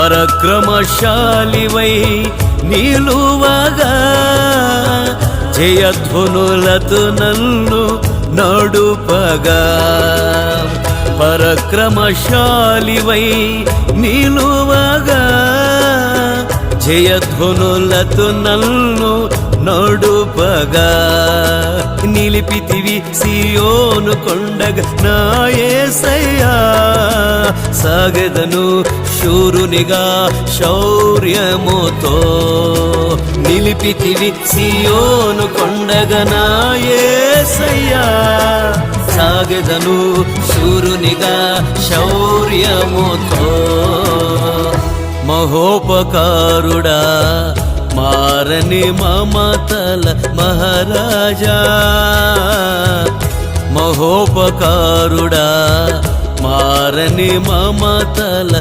పరక్రమశాలివై నిలువగా జయధ్వనులతో నన్ను నడుపగా పరక్రమశాలివై నిలువగా జయధ్వనులతో నన్ను నడుపగా నిలిపితివి సియోను కొండగా నా యేసయ్యా సాగెదను శూరునిగా శౌర్యముతో నిలిపితివి సియోను కొండగా నా యేసయ్యా సాగెదను శూరునిగా శౌర్యముతో మహోపకారుడా మారని మమతల మహారాజా మహోపకారుడా మారని మమతల